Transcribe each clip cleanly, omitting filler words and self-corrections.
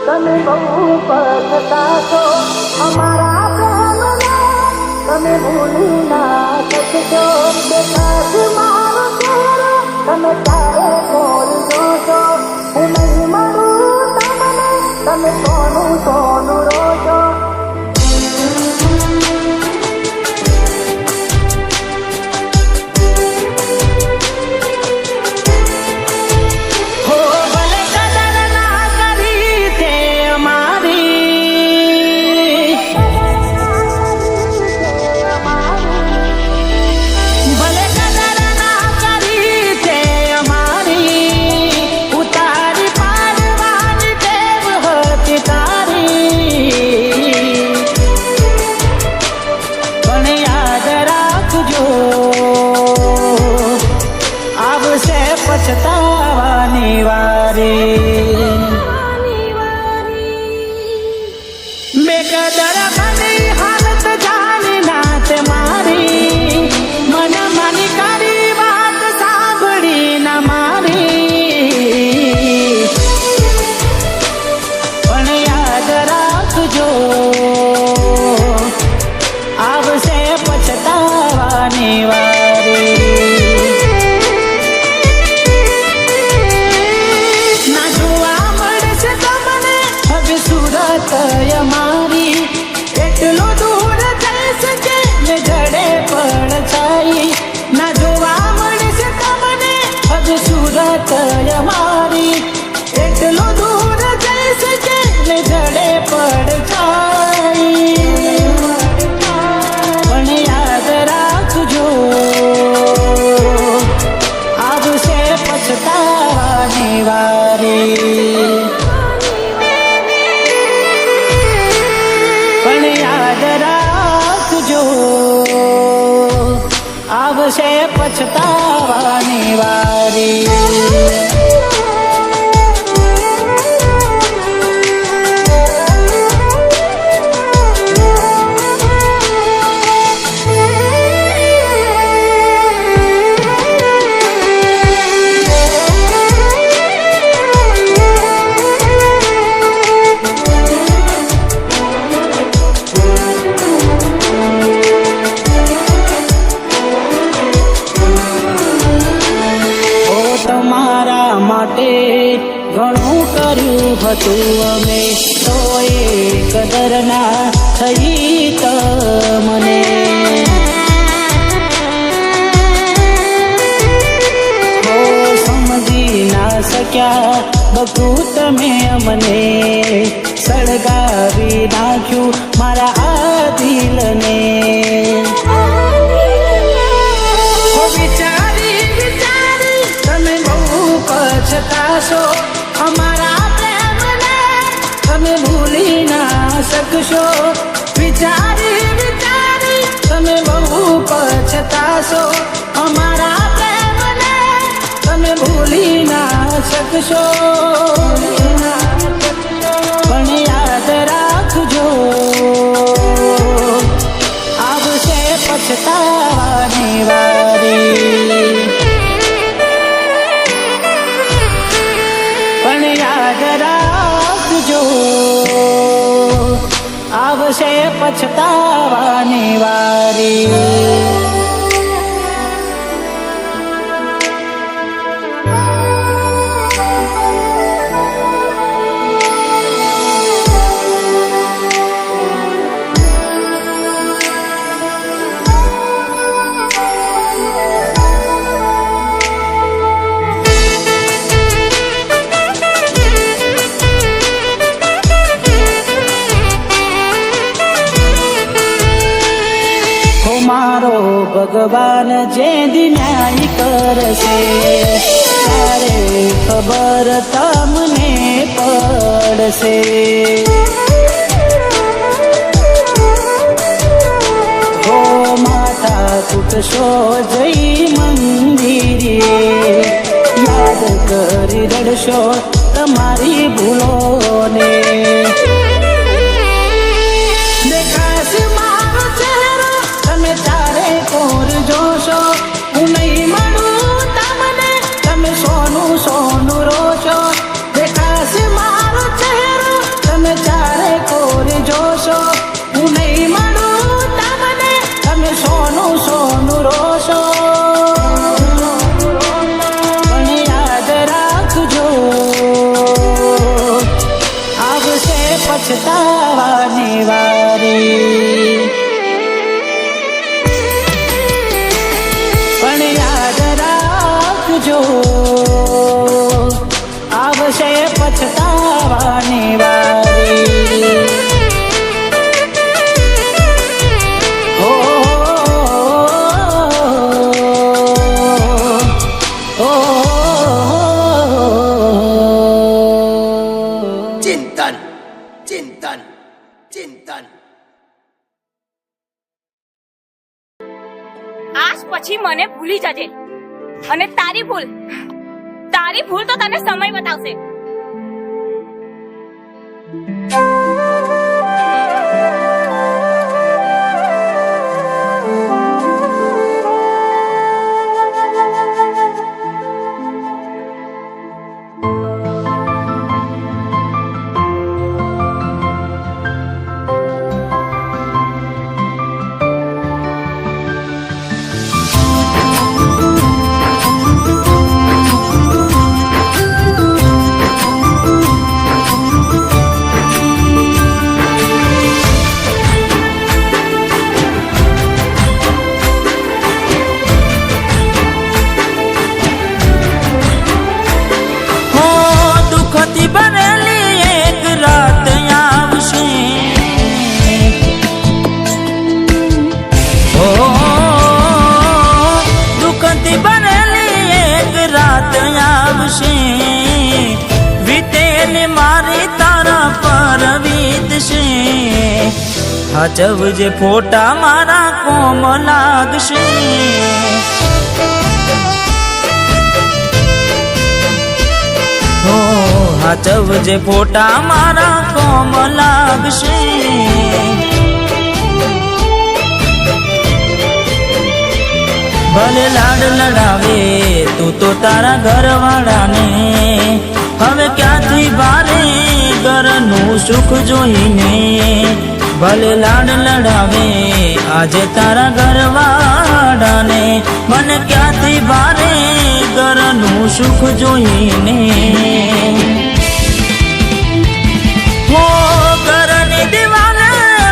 તમે બહુ પછતાશો અમારા પ્રેમને તમે ભૂલી ના શકશો બેકાશ મારો ચહેરો તમે તારે બોલજો છો હું નહીં મળું તમને તમે સોનું સોનું રોજો પછતાવાની વારી બેકદર બની હાલત જાની નાત મારી મન માની કરી વાત સાંભળી ના મારી પણ યાદ રાખજો આવશે પછતાવાની વારી મારી એટલો દૂર થઈ શકે ને જડે પણ છાઈ ના જોવા મળશે તમને હવે સુરત મારી એટલો દૂર થઈ શકે ને જડે પણ છાઈ પણ યાદ રાખજો આવશે પછતાવાની વારી આવશે પછતાવાની વારી ઘણું કર્યું હતું અમે તો એ કદર ના થઈ તમને સમજી ના શક્યા બધું તમે અમને સળગાવી નાખ્યું મારા આ દિલને પછતાશો અમારા પ્રેમને તમે ભૂલી ના શકશો વિચારી વિચારી તમે બહુ પછતાશો અમારા પ્રેમને તમે ભૂલી ના શકશો પણ યાદ રાખજો આવશે પછતાવાની વારી યાદ રાખજો આવશે પછતાવાની વારી મારો ભગવાન જે ન્યાય કરશે ત્યારે ખબર તમને પડશે હો માતા તૂટશો જઈ મંદિરે યાદ કરી રડશો તમારી ભૂલોને તમે ચારે કોર જોશો હું નહીં મળું તમને તમે સોનું સોનું રોશો મને ભૂલી જજે. અને તારી ભૂલ તો તને સમય બતાવશે. હાચવજે ફોટા મારા કોમ લાગશે. હો હાચવજે ફોટા મારા કોમ લાગશે. ભલે લાડ લડાવે તું તો તારા ઘરવાળાને, હવે ક્યાંથી ભારે ઘરનું સુખ જોઈને. ભલે લાડ લડાવે આજે તારા ઘરવાળાને, મને ક્યાંથી ભારે ઘરનું સુખ જોઈને. હો ઘરની દિવાલે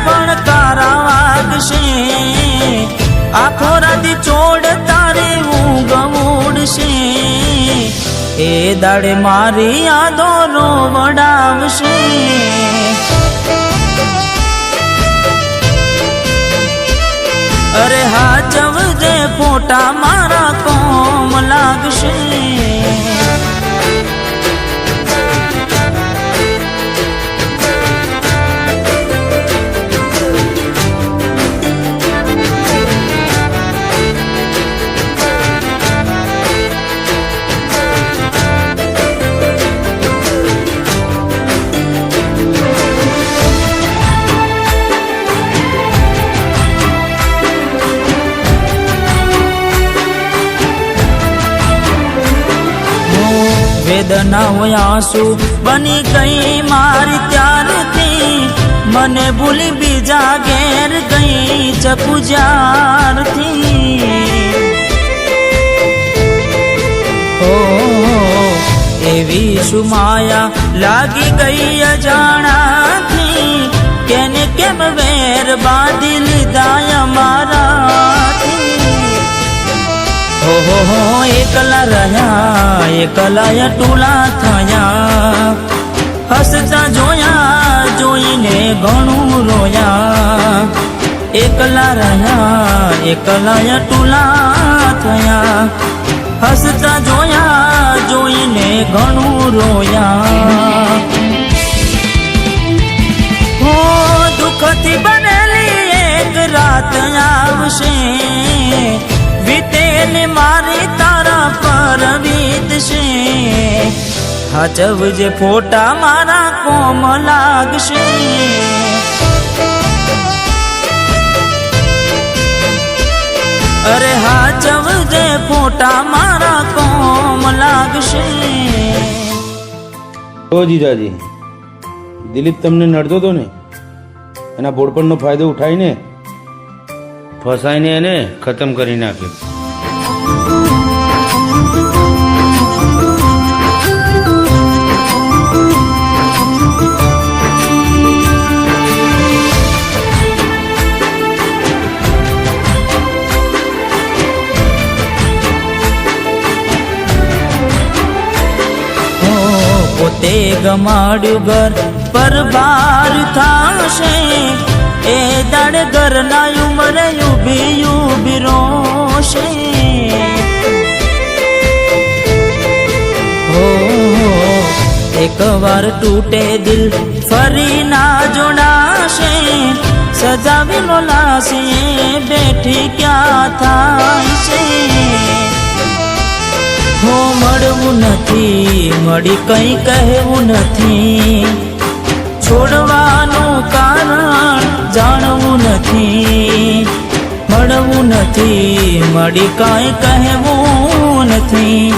ભણકારા વાગશે, આખો રાતી ચોડ તારી ઊંઘ ઉડશે. એ દાડે મારી યાદો રોવડાવશે. અરે હાચવજે ફોટા મારા કોમ લાગશે. વેદનાઓ આંસુ બની ગઈ મારી ત્યારથી, મને ભૂલી બીજા ઘેર ગઈ ચકુ જ્યારથી. ઓ એવી સુમાયા લાગી ગઈ અજાણાથી, કેને કેમ વેર બાંધી લીધા અમારાથી. હો એકલા રહ્યા એકલા ટોલા થયા, હસતા જોયા જોઈને ઘણું રોયા. એકલા રહ્યા એકલા ટોલા થયા, હસતા જોયા જોઈને ઘણું રોયા. હો દુઃખથી બનેલી એક રાત આવશે, વીતેલી મારી તારા પર વીતશે. હાચવજે ફોટા મારા કોમ લાગશે. અરે હાચવજે ફોટા મારા કોમ લાગશે. ઓ જીજાજી, દિલીપ તમને નડતો હતો ને, એના બોડપણનો ફાયદો ઉઠાવીને ફસાઈને એને ખતમ કરી નાખ્યો. પોતે ગમાડ્યું ઘર પર બાર થાશે, એ દાડ ઘરના ઉમરે ઉભી ઉભી રોશે. હો એક વાર તૂટે દિલ ફરી ના જોડાશે, સજાવેલો લાશે બેઠી ક્યાં થાય છે હો મળવું નથી મળી કઈ કહેવું નથી છોડવાનું કારણ જાણવું નથી મળવું નથી મળી કઈ કહેવું નથી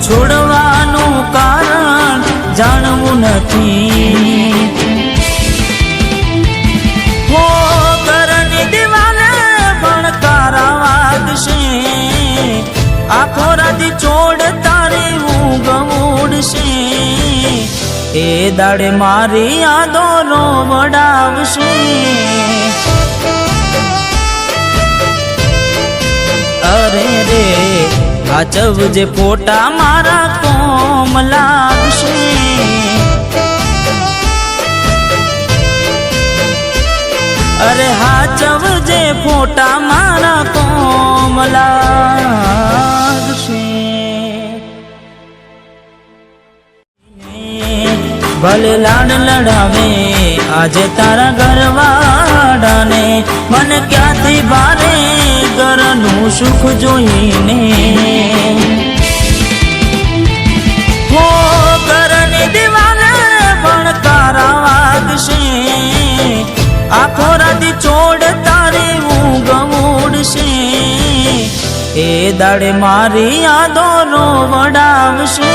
છોડવાનું કારણ જાણવું નથી હો ઘરની દિવાલે ભણકારા વાગશે આખો રાતી ચોડ તારી ઊંઘ ઉડશે એ દાડે મારી યાદો રોવડાવશે અરે રે સાચવજે ફોટા મારા કોમ લાગશે અરે સાચવજે ફોટા મારા કોમ લાગશે ભલે લાડ લડાવે આજે તારા ઘરવાળાને મને ક્યાંથી ભારે ઘરનું સુખ જોઈને હો ઘરની દિવાલે ભણકારા વાગશે આખો રાતી ચોડ તારી ઊંઘ ઉડશે એ દાડે મારી યાદો રોવડાવશે